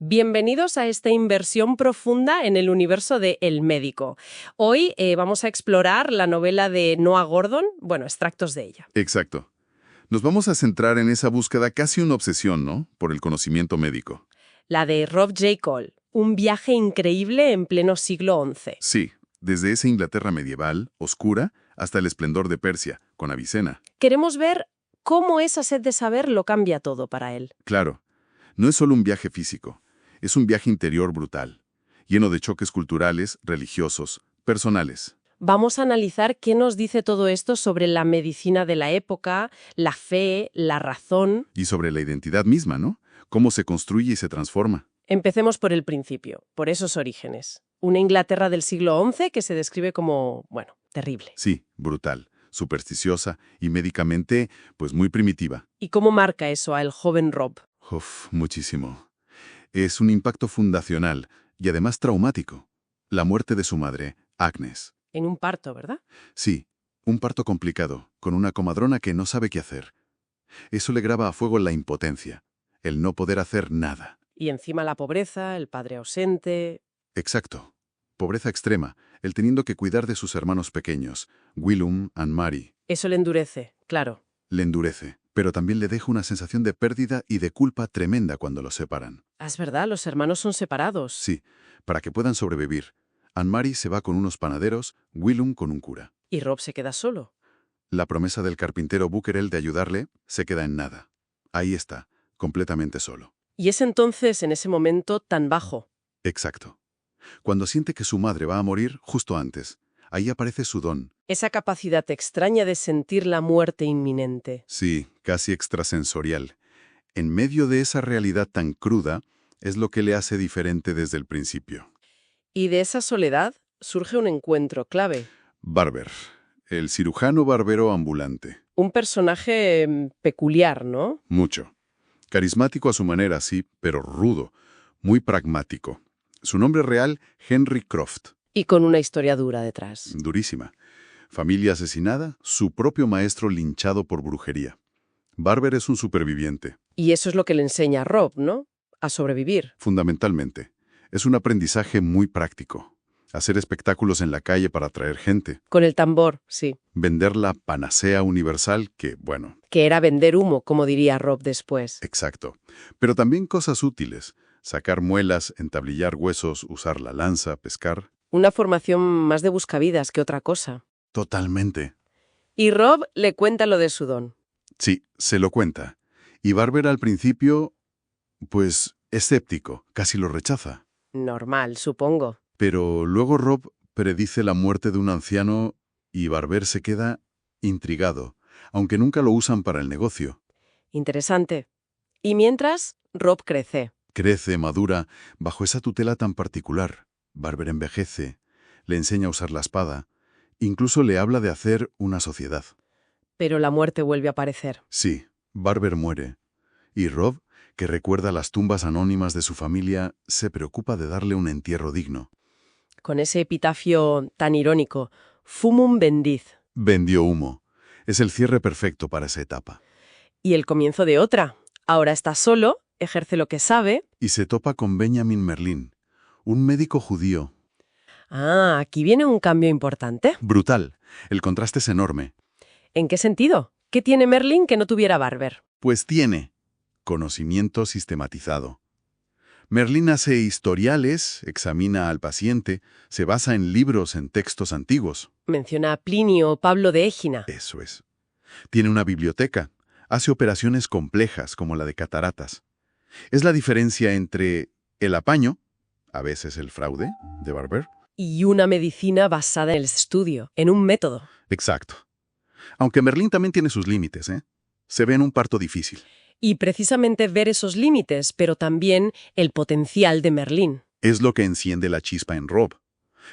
Bienvenidos a esta inversión profunda en el universo de El Médico. Hoy vamos a explorar la novela de Noah Gordon, extractos de ella. Exacto. Nos vamos a centrar en esa búsqueda casi una obsesión, ¿no? Por el conocimiento médico. La de Rob J. Cole, un viaje increíble en pleno siglo XI. Sí, desde esa Inglaterra medieval, oscura, hasta el esplendor de Persia, con Avicena. Queremos ver cómo esa sed de saber lo cambia todo para él. Claro, no es solo un viaje físico, es un viaje interior brutal, lleno de choques culturales, religiosos, personales. Vamos a analizar qué nos dice todo esto sobre la medicina de la época, la fe, la razón. Y sobre la identidad misma, ¿no? Cómo se construye y se transforma. Empecemos por el principio, por esos orígenes. Una Inglaterra del siglo XI que se describe como, terrible. Sí, brutal, supersticiosa y médicamente, pues muy primitiva. ¿Y cómo marca eso al joven Rob? Muchísimo. Es un impacto fundacional y además traumático. La muerte de su madre, Agnes. En un parto, ¿verdad? Sí, un parto complicado, con una comadrona que no sabe qué hacer. Eso le graba a fuego la impotencia, el no poder hacer nada. Y encima la pobreza, el padre ausente. Exacto. Pobreza extrema, el teniendo que cuidar de sus hermanos pequeños, Willum y Mary. Eso le endurece, claro. Le endurece, pero también le deja una sensación de pérdida y de culpa tremenda cuando los separan. Es verdad, los hermanos son separados. Sí, para que puedan sobrevivir. Anne-Marie se va con unos panaderos, Willum con un cura. Y Rob se queda solo. La promesa del carpintero Buquerel de ayudarle se queda en nada. Ahí está, completamente solo. Y es entonces, en ese momento, tan bajo. Exacto. Cuando siente que su madre va a morir, justo antes, ahí aparece su don. Esa capacidad extraña de sentir la muerte inminente. Sí, casi extrasensorial. En medio de esa realidad tan cruda, es lo que le hace diferente desde el principio. Y de esa soledad surge un encuentro clave. Barber, el cirujano barbero ambulante. Un personaje peculiar, ¿no? Mucho. Carismático a su manera, sí, pero rudo, muy pragmático. Su nombre real, Henry Croft. Y con una historia dura detrás. Durísima. Familia asesinada, su propio maestro linchado por brujería. Barber es un superviviente. Y eso es lo que le enseña a Rob, ¿no? A sobrevivir. Fundamentalmente. Es un aprendizaje muy práctico. Hacer espectáculos en la calle para atraer gente. Con el tambor, sí. Vender la panacea universal que, bueno... Que era vender humo, como diría Rob después. Exacto. Pero también cosas útiles. Sacar muelas, entablillar huesos, usar la lanza, pescar. Una formación más de buscavidas que otra cosa. Totalmente. Y Rob le cuenta lo de su don. Sí, se lo cuenta. Y Barber al principio, pues, escéptico, casi lo rechaza. Normal, supongo. Pero luego Rob predice la muerte de un anciano y Barber se queda intrigado, aunque nunca lo usan para el negocio. Interesante. Y mientras, Rob crece. Crece, madura, bajo esa tutela tan particular. Barber envejece, le enseña a usar la espada, incluso le habla de hacer una sociedad. Pero la muerte vuelve a aparecer. Sí, Barber muere. Y Rob, que recuerda las tumbas anónimas de su familia, se preocupa de darle un entierro digno. Con ese epitafio tan irónico, Fumum Vendiz. Vendió humo. Es el cierre perfecto para esa etapa. Y el comienzo de otra. Ahora está solo, ejerce lo que sabe. Y se topa con Benjamin Merlin, un médico judío. Ah, aquí viene un cambio importante. Brutal. El contraste es enorme. ¿En qué sentido? ¿Qué tiene Merlin que no tuviera Barber? Pues tiene conocimiento sistematizado. Merlin hace historiales, examina al paciente, se basa en libros, en textos antiguos. Menciona a Plinio o Pablo de Égina. Eso es. Tiene una biblioteca. Hace operaciones complejas como la de cataratas. Es la diferencia entre el apaño, a veces el fraude, de Barber. Y una medicina basada en el estudio, en un método. Exacto. Aunque Merlin también tiene sus límites, ¿eh? Se ve en un parto difícil. Y precisamente ver esos límites, pero también el potencial de Merlin. Es lo que enciende la chispa en Rob.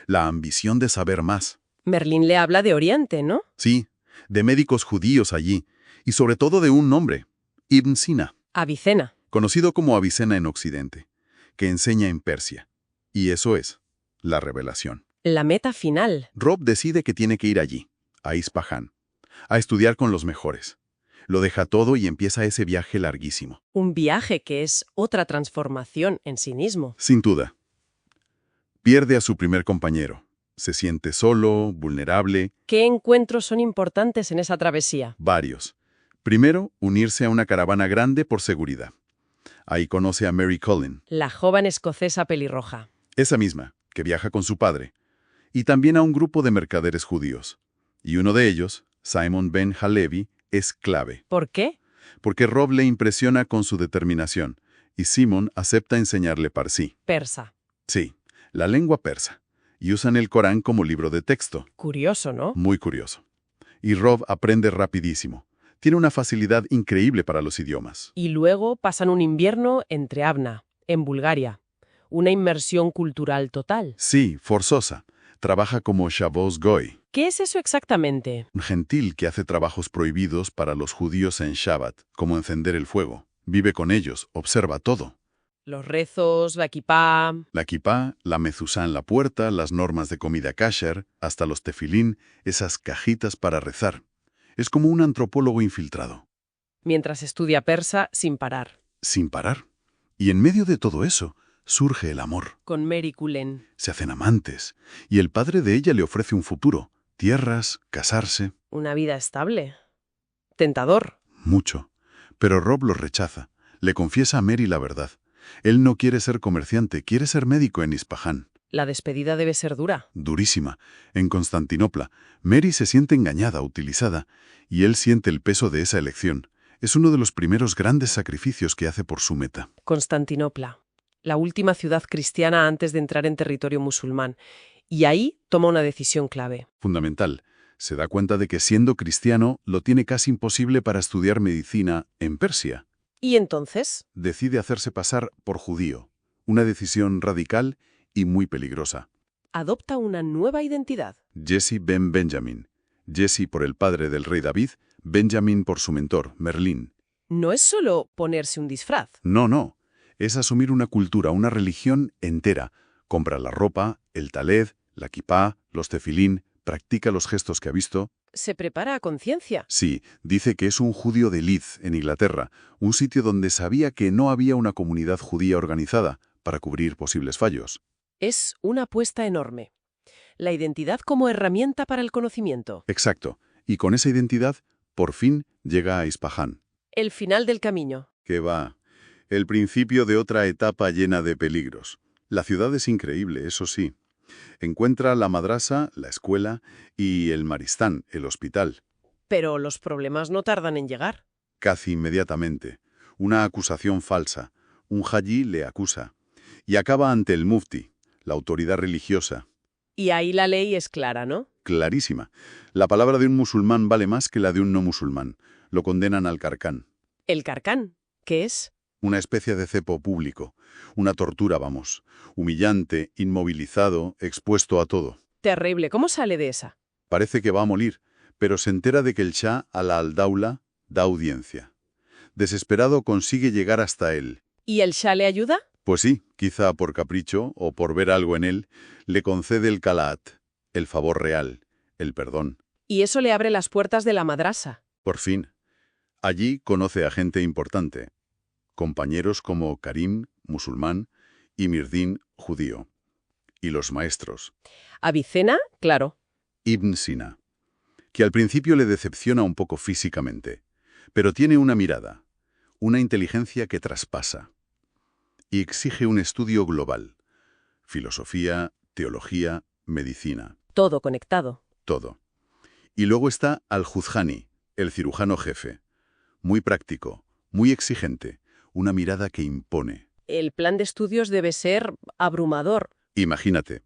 La ambición de saber más. Merlin le habla de Oriente, ¿no? Sí, de médicos judíos allí. Y sobre todo de un nombre, Ibn Sina. Avicena. Conocido como Avicena en Occidente, que enseña en Persia. Y eso es la revelación. La meta final. Rob decide que tiene que ir allí, a Ispahan, a estudiar con los mejores. Lo deja todo y empieza ese viaje larguísimo. Un viaje que es otra transformación en sí mismo. Sin duda. Pierde a su primer compañero. Se siente solo, vulnerable. ¿Qué encuentros son importantes en esa travesía? Varios. Primero, unirse a una caravana grande por seguridad. Ahí conoce a Mary Cullen, La joven escocesa pelirroja. esa misma, que viaja con su padre. Y también a un grupo de mercaderes judíos. Y uno de ellos, Simon Ben Halevi, es clave. ¿Por qué? Porque Rob le impresiona con su determinación. Y Simon acepta enseñarle parsi. Persa. Sí, la lengua persa. Y usan el Corán como libro de texto. Curioso, ¿no? Muy curioso. Y Rob aprende rapidísimo. Tiene una facilidad increíble para los idiomas. Y luego pasan un invierno en Treabna, en Bulgaria. Una inmersión cultural total. Sí, forzosa. Trabaja como Shabbos Goy, ¿Qué es eso exactamente? un gentil que hace trabajos prohibidos para los judíos en Shabbat, como encender el fuego. Vive con ellos, observa todo. Los rezos, la kipá. La kipá, la mezuzá en la puerta, las normas de comida kasher, hasta los tefilín, esas cajitas para rezar. Es como un antropólogo infiltrado, Mientras estudia persa sin parar. sin parar. Y en medio de todo eso, surge el amor. Con Mary Cullen. Se hacen amantes, y el padre de ella le ofrece un futuro, tierras, casarse, Una vida estable. Tentador. mucho. Pero Rob lo rechaza, le confiesa a Mary la verdad. Él no quiere ser comerciante, quiere ser médico en Ispahan. La despedida debe ser dura. Durísima. En Constantinopla, Mary se siente engañada, utilizada, y él siente el peso de esa elección. Es uno de los primeros grandes sacrificios que hace por su meta. Constantinopla. La última ciudad cristiana antes de entrar en territorio musulmán. Y ahí toma una decisión clave. Fundamental. Se da cuenta de que siendo cristiano lo tiene casi imposible para estudiar medicina en Persia. ¿Y entonces? Decide hacerse pasar por judío. Una decisión radical y muy peligrosa. Adopta una nueva identidad. Jesse ben Benjamin. Jesse por el padre del rey David, Benjamin por su mentor, Merlín. No es solo ponerse un disfraz. No. Es asumir una cultura, una religión entera. Compra la ropa, el taled, la kipá, los tefilín, practica los gestos que ha visto. Se prepara a conciencia. Sí, dice que es un judío de Leeds, en Inglaterra, un sitio donde sabía que no había una comunidad judía organizada para cubrir posibles fallos. Es una apuesta enorme. La identidad como herramienta para el conocimiento. Exacto. Y con esa identidad, por fin llega a Ispahan. El final del camino. Que va. El principio de otra etapa llena de peligros. La ciudad es increíble, eso sí. Encuentra la madrasa, la escuela y el maristán, el hospital. Pero los problemas no tardan en llegar. Casi inmediatamente. Una acusación falsa. Un hají le acusa. Y acaba ante el mufti, la autoridad religiosa. Y ahí la ley es clara, ¿no? Clarísima. La palabra de un musulmán vale más que la de un no musulmán. Lo condenan al carcán. El carcán. ¿Qué es? Una especie de cepo público. Una tortura, vamos. Humillante, inmovilizado, expuesto a todo. Terrible. ¿Cómo sale de esa? Parece que va a morir, pero se entera de que el Shah a la Aldaula da audiencia. Desesperado consigue llegar hasta él. ¿Y el Shah le ayuda? Pues sí, quizá por capricho o por ver algo en él, le concede el kalaat, el favor real, el perdón. Y eso le abre las puertas de la madrasa. Por fin. Allí conoce a gente importante. Compañeros como Karim, musulmán, y Mirdin, judío. Y los maestros. Avicena, claro. Ibn Sina, que al principio le decepciona un poco físicamente, pero tiene una mirada, una inteligencia que traspasa. Y exige un estudio global. Filosofía, teología, medicina. Todo conectado. Todo. Y luego está Al-Juzjani, el cirujano jefe. Muy práctico, muy exigente, una mirada que impone. El plan de estudios debe ser abrumador. Imagínate.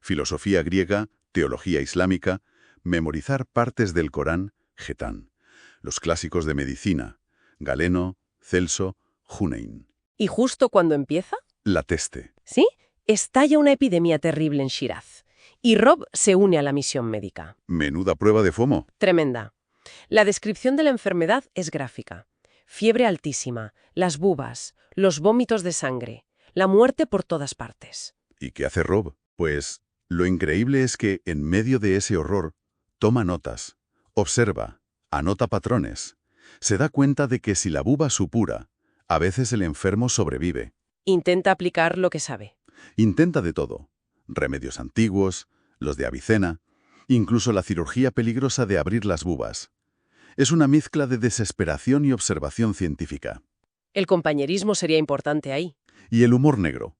Filosofía griega, teología islámica, memorizar partes del Corán, Getán. Los clásicos de medicina, Galeno, Celso, Hunein. ¿Y justo cuando empieza? La peste. ¿Sí? Estalla una epidemia terrible en Shiraz. Y Rob se une a la misión médica. Menuda prueba de FOMO. Tremenda. La descripción de la enfermedad es gráfica. Fiebre altísima, las bubas, los vómitos de sangre, la muerte por todas partes. ¿Y qué hace Rob? Pues lo increíble es que, en medio de ese horror, toma notas, observa, anota patrones. Se da cuenta de que si la buba supura, a veces el enfermo sobrevive. Intenta aplicar lo que sabe. Intenta de todo. Remedios antiguos, los de Avicena, incluso la cirugía peligrosa de abrir las bubas. Es una mezcla de desesperación y observación científica. El compañerismo sería importante ahí. Y el humor negro.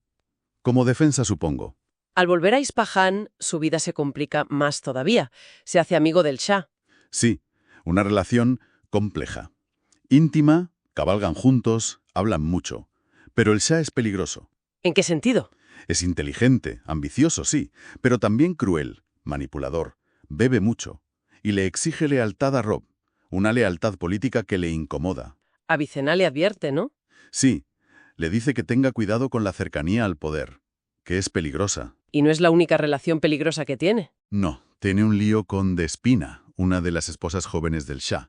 Como defensa, supongo. Al volver a Ispahan, su vida se complica más todavía. Se hace amigo del Shah. Sí, una relación compleja. Íntima, cabalgan juntos, hablan mucho. Pero el Shah es peligroso. ¿En qué sentido? Es inteligente, ambicioso, sí, pero también cruel, manipulador, bebe mucho. Y le exige lealtad a Rob, una lealtad política que le incomoda. Avicena le advierte, ¿no? Sí, le dice que tenga cuidado con la cercanía al poder, que es peligrosa. Y no es la única relación peligrosa que tiene. No, tiene un lío con Despina, una de las esposas jóvenes del Shah.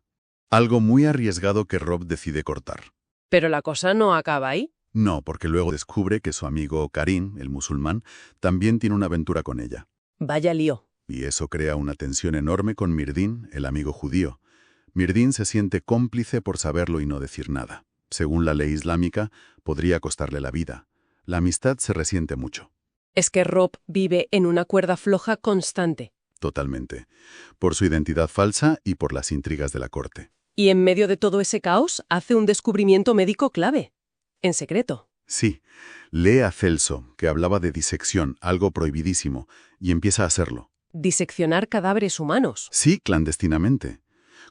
Algo muy arriesgado que Rob decide cortar. Pero la cosa no acaba ahí. No, porque luego descubre que su amigo Karim, el musulmán, también tiene una aventura con ella. Vaya lío. Y eso crea una tensión enorme con Mirdin, el amigo judío. Mirdin se siente cómplice por saberlo y no decir nada. Según la ley islámica, podría costarle la vida. La amistad se resiente mucho. Es que Rob vive en una cuerda floja constante. Totalmente. Por su identidad falsa y por las intrigas de la corte. Y en medio de todo ese caos, hace un descubrimiento médico clave. En secreto. Sí, lee a Celso, que hablaba de disección, algo prohibidísimo, y empieza a hacerlo. Diseccionar cadáveres humanos. Sí, clandestinamente.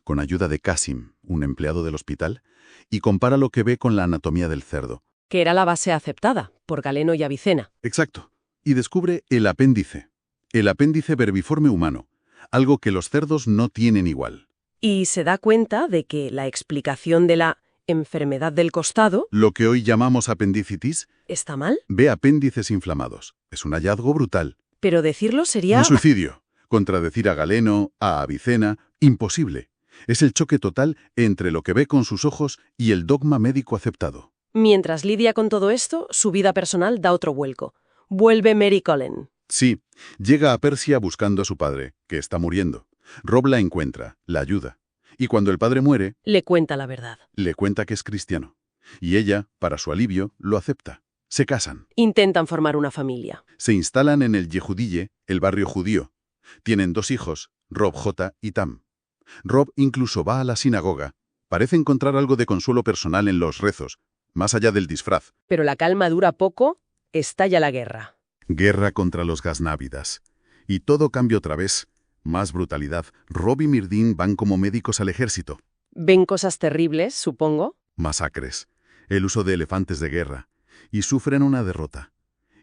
Con ayuda de Qasim, un empleado del hospital, y compara lo que ve con la anatomía del cerdo. Que era la base aceptada por Galeno y Avicena. Exacto. Y descubre el apéndice verbiforme humano, algo que los cerdos no tienen igual. Y se da cuenta de que la explicación de la enfermedad del costado Lo que hoy llamamos apendicitis, está mal. ve apéndices inflamados. Es un hallazgo brutal. Pero decirlo sería... Un suicidio. Contradecir a Galeno, a Avicena, imposible. Es el choque total entre lo que ve con sus ojos y el dogma médico aceptado. Mientras lidia con todo esto, su vida personal da otro vuelco. Vuelve Mary Cullen. Sí, llega a Persia buscando a su padre, que está muriendo. Rob la encuentra, la ayuda. Y cuando el padre muere, Le cuenta la verdad. le cuenta que es cristiano. Y ella, para su alivio, lo acepta. Se casan. Intentan formar una familia. Se instalan en el Yehudille, el barrio judío. Tienen 2 hijos, Rob J. y Tam. Rob incluso va a la sinagoga. Parece encontrar algo de consuelo personal en los rezos, más allá del disfraz. Pero la calma dura poco, estalla la guerra. Guerra contra los gaznávidas. Y todo cambia otra vez. Más brutalidad. Rob y Mirdin van como médicos al ejército. Ven cosas terribles, supongo. Masacres. El uso de elefantes de guerra. Y sufren una derrota.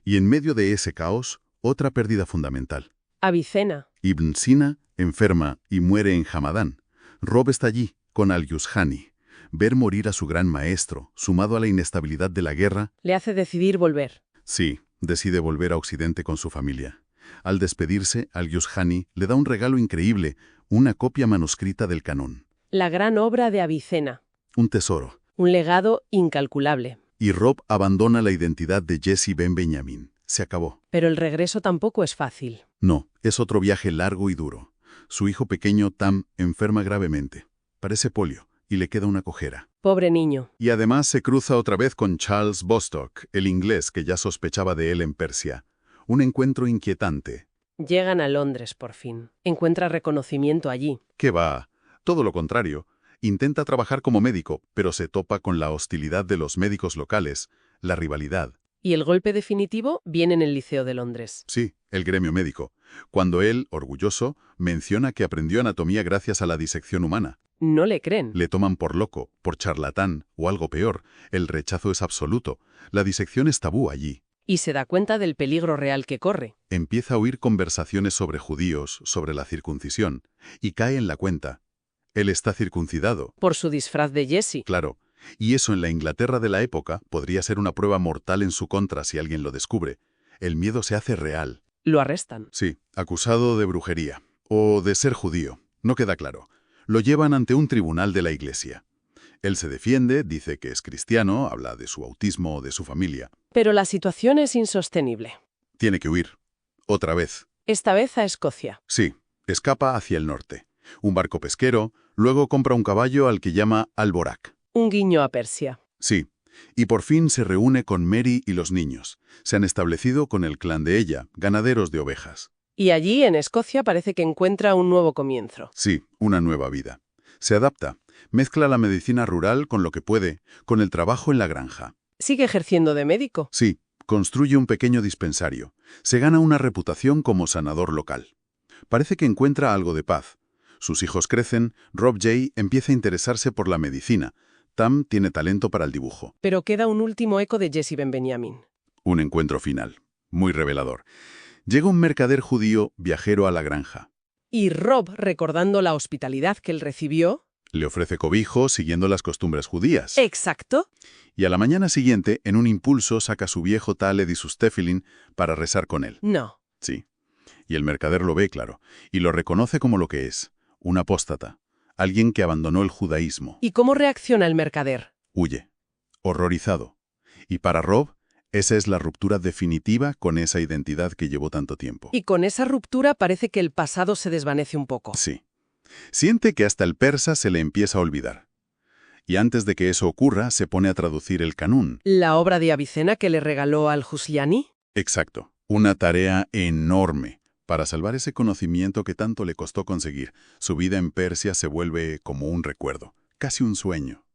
Y en medio de ese caos, otra pérdida fundamental. Avicena. Ibn Sina enferma y muere en Hamadán. Rob está allí, con al-Yushani. Ver morir a su gran maestro, sumado a la inestabilidad de la guerra, Le hace decidir volver. sí, decide volver a Occidente con su familia. Al despedirse, al-Yushani le da un regalo increíble, una copia manuscrita del Canón. La gran obra de Avicena. Un tesoro. Un legado incalculable. Y Rob abandona la identidad de Jesse Ben Benjamin. Se acabó. Pero el regreso tampoco es fácil. No, es otro viaje largo y duro. Su hijo pequeño, Tam, enferma gravemente. Parece polio, y le queda una cojera. Pobre niño. Y además se cruza otra vez con Charles Bostock, el inglés que ya sospechaba de él en Persia. Un encuentro inquietante. Llegan a Londres, por fin. Encuentra reconocimiento allí. ¿Qué va? Todo lo contrario. Intenta trabajar como médico, pero se topa con la hostilidad de los médicos locales, la rivalidad. Y el golpe definitivo viene en el Liceo de Londres. Sí, el gremio médico. Cuando él, orgulloso, menciona que aprendió anatomía gracias a la disección humana. No le creen. Le toman por loco, por charlatán o algo peor. El rechazo es absoluto. La disección es tabú allí. Y se da cuenta del peligro real que corre. Empieza a oír conversaciones sobre judíos, sobre la circuncisión, y cae en la cuenta. Él está circuncidado. Por su disfraz de Jesse. Claro. Y eso en la Inglaterra de la época podría ser una prueba mortal en su contra si alguien lo descubre. El miedo se hace real. Lo arrestan. Sí, acusado de brujería. O de ser judío. No queda claro. Lo llevan ante un tribunal de la Iglesia. Él se defiende, dice que es cristiano, habla de su bautismo o de su familia. Pero la situación es insostenible. Tiene que huir. Otra vez. Esta vez a Escocia. Sí, escapa hacia el norte. Un barco pesquero, Luego compra un caballo al que llama Alborak. Un guiño a Persia. Sí, y por fin se reúne con Mary y los niños. Se han establecido con el clan de ella, ganaderos de ovejas. Y allí, en Escocia, parece que encuentra un nuevo comienzo. Sí, una nueva vida. Se adapta, mezcla la medicina rural con lo que puede, con el trabajo en la granja. Sigue ejerciendo de médico. Sí, construye un pequeño dispensario. Se gana una reputación como sanador local. Parece que encuentra algo de paz. Sus hijos crecen, Rob J. empieza a interesarse por la medicina. Tam tiene talento para el dibujo. Pero queda un último eco de Jesse Ben Benjamin. Un encuentro final, muy revelador. Llega un mercader judío viajero a la granja. Y Rob, recordando la hospitalidad que él recibió... Le ofrece cobijo siguiendo las costumbres judías. Exacto. Y a la mañana siguiente, en un impulso, saca su viejo Taled y sus tefilín para rezar con él. No. Sí. Y el mercader lo ve claro, y lo reconoce como lo que es, un apóstata, alguien que abandonó el judaísmo. ¿Y cómo reacciona el mercader? Huye, horrorizado. Y para Rob, esa es la ruptura definitiva con esa identidad que llevó tanto tiempo. Y con esa ruptura parece que el pasado se desvanece un poco. Sí. Siente que hasta el persa se le empieza a olvidar. Y antes de que eso ocurra, se pone a traducir el Canún. ¿La obra de Avicena que le regaló al Husliani? Exacto. Una tarea enorme. Para salvar ese conocimiento que tanto le costó conseguir, su vida en Persia se vuelve como un recuerdo, casi un sueño.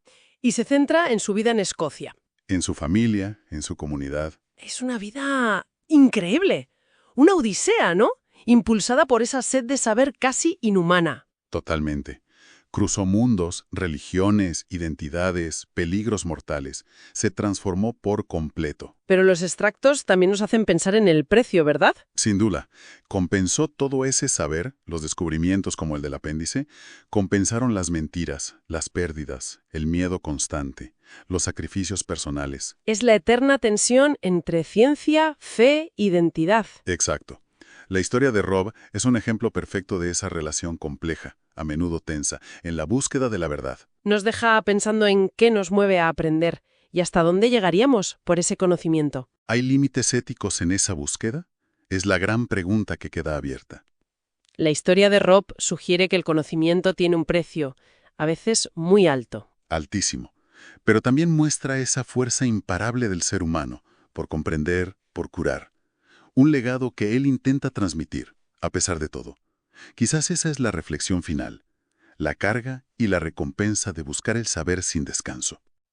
Y se centra en su vida en Escocia. En su familia, en su comunidad. Es una vida increíble. Una odisea, ¿no? Impulsada por esa sed de saber casi inhumana. Totalmente. Cruzó mundos, religiones, identidades, peligros mortales. Se transformó por completo. Pero los extractos también nos hacen pensar en el precio, ¿verdad? Sin duda, compensó todo ese saber, los descubrimientos como el del apéndice, compensaron las mentiras, las pérdidas, el miedo constante, los sacrificios personales. Es la eterna tensión entre ciencia, fe, identidad. Exacto. La historia de Rob es un ejemplo perfecto de esa relación compleja, a menudo tensa, en la búsqueda de la verdad. Nos deja pensando en qué nos mueve a aprender y hasta dónde llegaríamos por ese conocimiento. ¿Hay límites éticos en esa búsqueda? Es la gran pregunta que queda abierta. La historia de Rob sugiere que el conocimiento tiene un precio, a veces muy alto. Altísimo. Pero también muestra esa fuerza imparable del ser humano, por comprender, por curar. Un legado que él intenta transmitir, a pesar de todo. Quizás esa es la reflexión final, la carga y la recompensa de buscar el saber sin descanso.